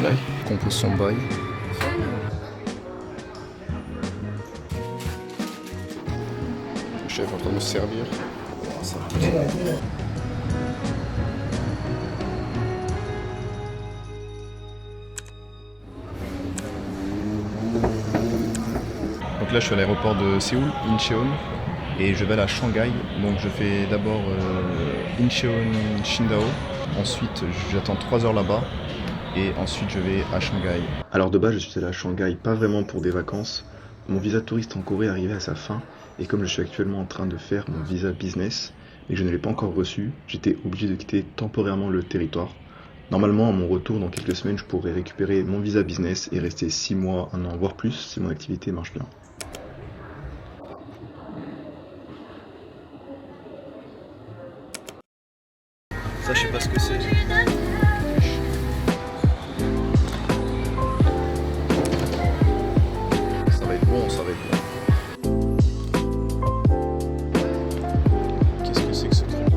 blague. Compose son bail. Le chef est en train de me servir. Oh, ça va. Donc là je suis à l'aéroport de Séoul, Incheon, et je vais aller à Shanghai. Donc je fais d'abord Incheon, Qingdao, ensuite j'attends 3 heures là-bas, et ensuite je vais à Shanghai. Alors de base je suis allé à Shanghai, pas vraiment pour des vacances. Mon visa touriste en Corée arrivait à sa fin, et comme je suis actuellement en train de faire mon visa business, et que je ne l'ai pas encore reçu, j'étais obligé de quitter temporairement le territoire. Normalement, à mon retour dans quelques semaines, je pourrais récupérer mon visa business et rester 6 mois, 1 an, voire plus, si mon activité marche bien. Ça, je sais pas ce que c'est. Ça va être bon, ça va être bon. Qu'est-ce que c'est que ce truc?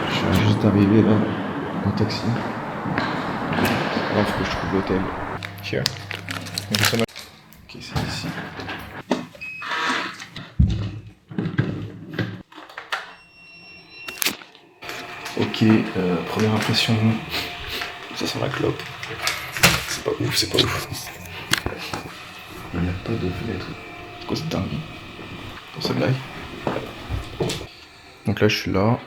Je viens juste d'arriver là, en taxi. Là, il faut que je trouve l'hôtel. Here. Thank you so much. Ok, c'est ici. Ok, première impression, ça sent la clope. C'est pas ouf, c'est pas ouf. Il n'y a pas de fenêtre. C'est quoi cette dingue? Pour cette blague. Donc là, je suis là.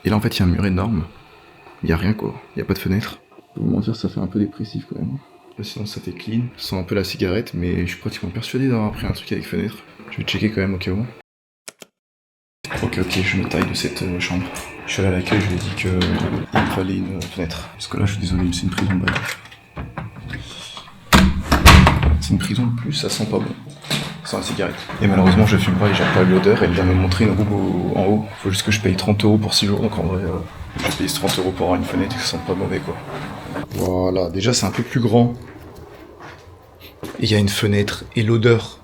Et là, en fait, il y a un mur énorme. Il n'y a rien, quoi. Il n'y a pas de fenêtre. Pour vous mentir, ça fait un peu dépressif quand même. Sinon, ça fait clean. Ça sent un peu la cigarette, mais je suis pratiquement persuadé d'avoir pris un truc avec fenêtre. Je vais checker quand même au cas où. Ok, je me taille de cette chambre. Je suis allé à l'accueil, je lui ai dit qu'il me fallait une fenêtre. Parce que là, je suis désolé, mais c'est une prison de bail. C'est une prison de plus, ça sent pas bon. Ça sent la cigarette. Et malheureusement, je fume pas et j'ai pas l'odeur. Elle vient me montrer une roue en haut. Faut juste que je paye 30 € pour 6 jours. Donc en vrai, je paye 30 € pour avoir une fenêtre et que ça sent pas mauvais, quoi. Voilà, déjà, c'est un peu plus grand. Et il y a une fenêtre. Et l'odeur.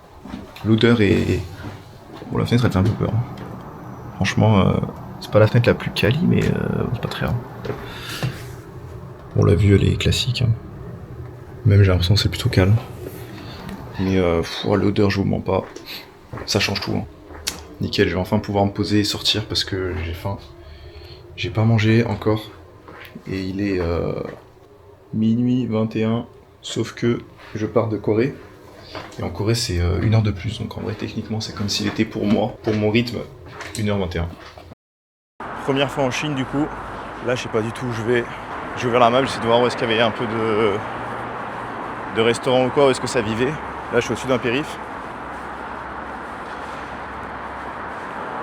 L'odeur est. Bon, la fenêtre, elle fait un peu peur. Franchement, c'est pas la fenêtre la plus quali, mais c'est pas très rare. Bon, la vue, elle est classique. Hein. Même, j'ai l'impression que c'est plutôt calme. Mais l'odeur, je vous mens pas. Ça change tout. Hein. Nickel, je vais enfin pouvoir me poser et sortir parce que j'ai faim. J'ai pas mangé encore. Et il est minuit 21. Sauf que je pars de Corée. Et en Corée, c'est 1 heure de plus. Donc en vrai, techniquement, c'est comme s'il était pour moi, pour mon rythme, 1h21. Première fois en Chine, du coup. Là, je sais pas du tout où je vais. J'ai ouvert la map, j'essaie de voir où est-ce qu'il y avait un peu de restaurant ou quoi, où est-ce que ça vivait. Là, je suis au-dessus d'un périph'.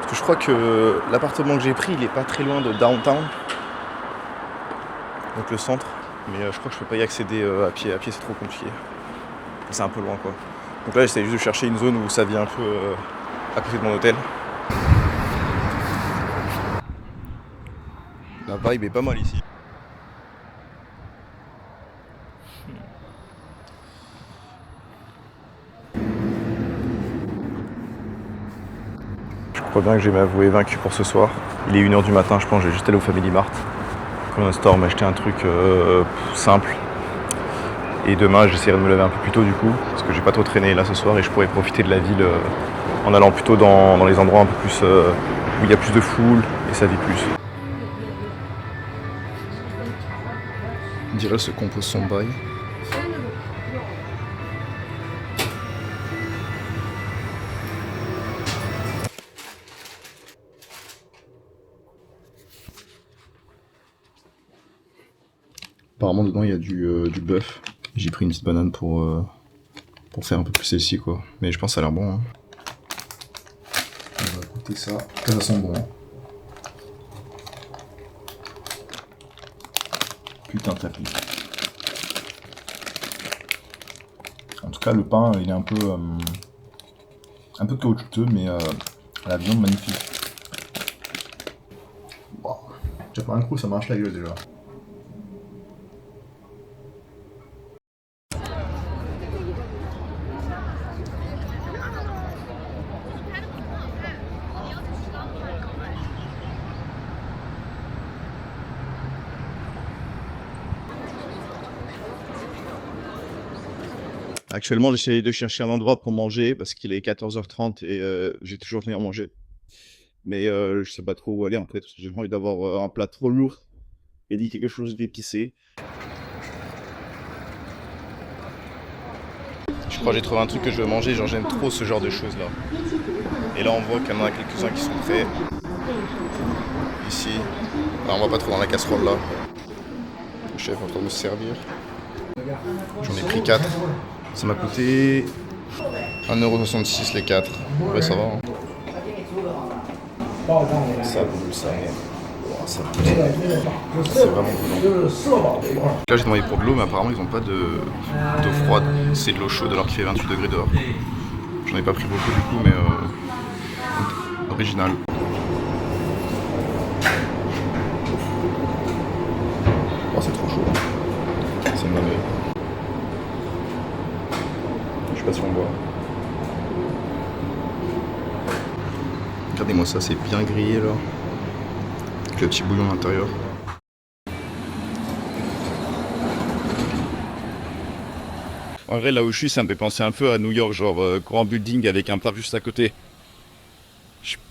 Parce que je crois que l'appartement que j'ai pris, il est pas très loin de downtown. Donc le centre. Mais je crois que je peux pas y accéder à pied. À pied, c'est trop compliqué. C'est un peu loin, quoi. Donc là, j'essaie juste de chercher une zone où ça vient un peu à côté de mon hôtel. La vibe est pas mal ici. Je crois bien que je vais m'avouer vaincu pour ce soir. Il est 1h du matin, je pense, je vais juste aller au Family Mart. Comme un store, m'acheter un truc simple. Et demain, j'essaierai de me lever un peu plus tôt du coup, parce que j'ai pas trop traîné là ce soir et je pourrais profiter de la ville en allant plutôt dans les endroits un peu plus où il y a plus de foule et ça vit plus. Dira se compose son bail. Apparemment dedans il y a du bœuf. J'ai pris une petite banane pour faire un peu plus celle-ci quoi. Mais je pense que ça a l'air bon. Hein. On va goûter ça. Ça sent bon. Hein. Putain de tapis. En tout cas le pain il est un peu caoutchouteux mais la viande magnifique. Wow. Déjà par un coup ça marche la gueule déjà. Actuellement, j'essaie de chercher un endroit pour manger parce qu'il est 14h30 et j'ai toujours rien mangé. Mais je sais pas trop où aller en fait, parce que j'ai pas envie d'avoir un plat trop lourd et dit quelque chose d'épicé. Je crois que j'ai trouvé un truc que je veux manger, genre j'aime trop ce genre de choses là. Et là on voit qu'il y en a quelques-uns qui sont prêts. Ici. Alors on voit pas trop dans la casserole là. Le chef est en train de me servir. J'en ai pris 4. Ça m'a coûté 1,66€ les 4. Ouais ça va hein. Ça boule ça. Ça boule. C'est vraiment bouillant. Là j'ai demandé pour de l'eau mais apparemment ils n'ont pas d'eau froide. C'est de l'eau chaude alors qu'il fait 28 degrés dehors. J'en ai pas pris beaucoup du coup mais original. Oh c'est trop chaud. C'est une dinguerie. Je sais pas si on voit. Regardez-moi ça, c'est bien grillé là. Avec le petit bouillon à l'intérieur. En vrai, là où je suis, ça me fait penser un peu à New York, genre grand building avec un parc juste à côté.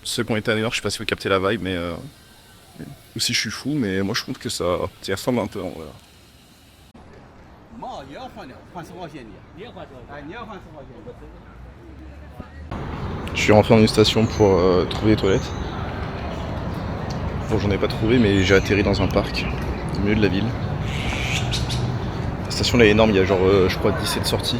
Ceux qui ont été à New York, je sais pas si vous captez la vibe, mais aussi je suis fou, mais moi je trouve que ça ressemble un peu en vrai. Je suis rentré dans une station pour trouver les toilettes. Bon, j'en ai pas trouvé, mais j'ai atterri dans un parc au milieu de la ville. La station là est énorme, il y a genre je crois 17 sorties.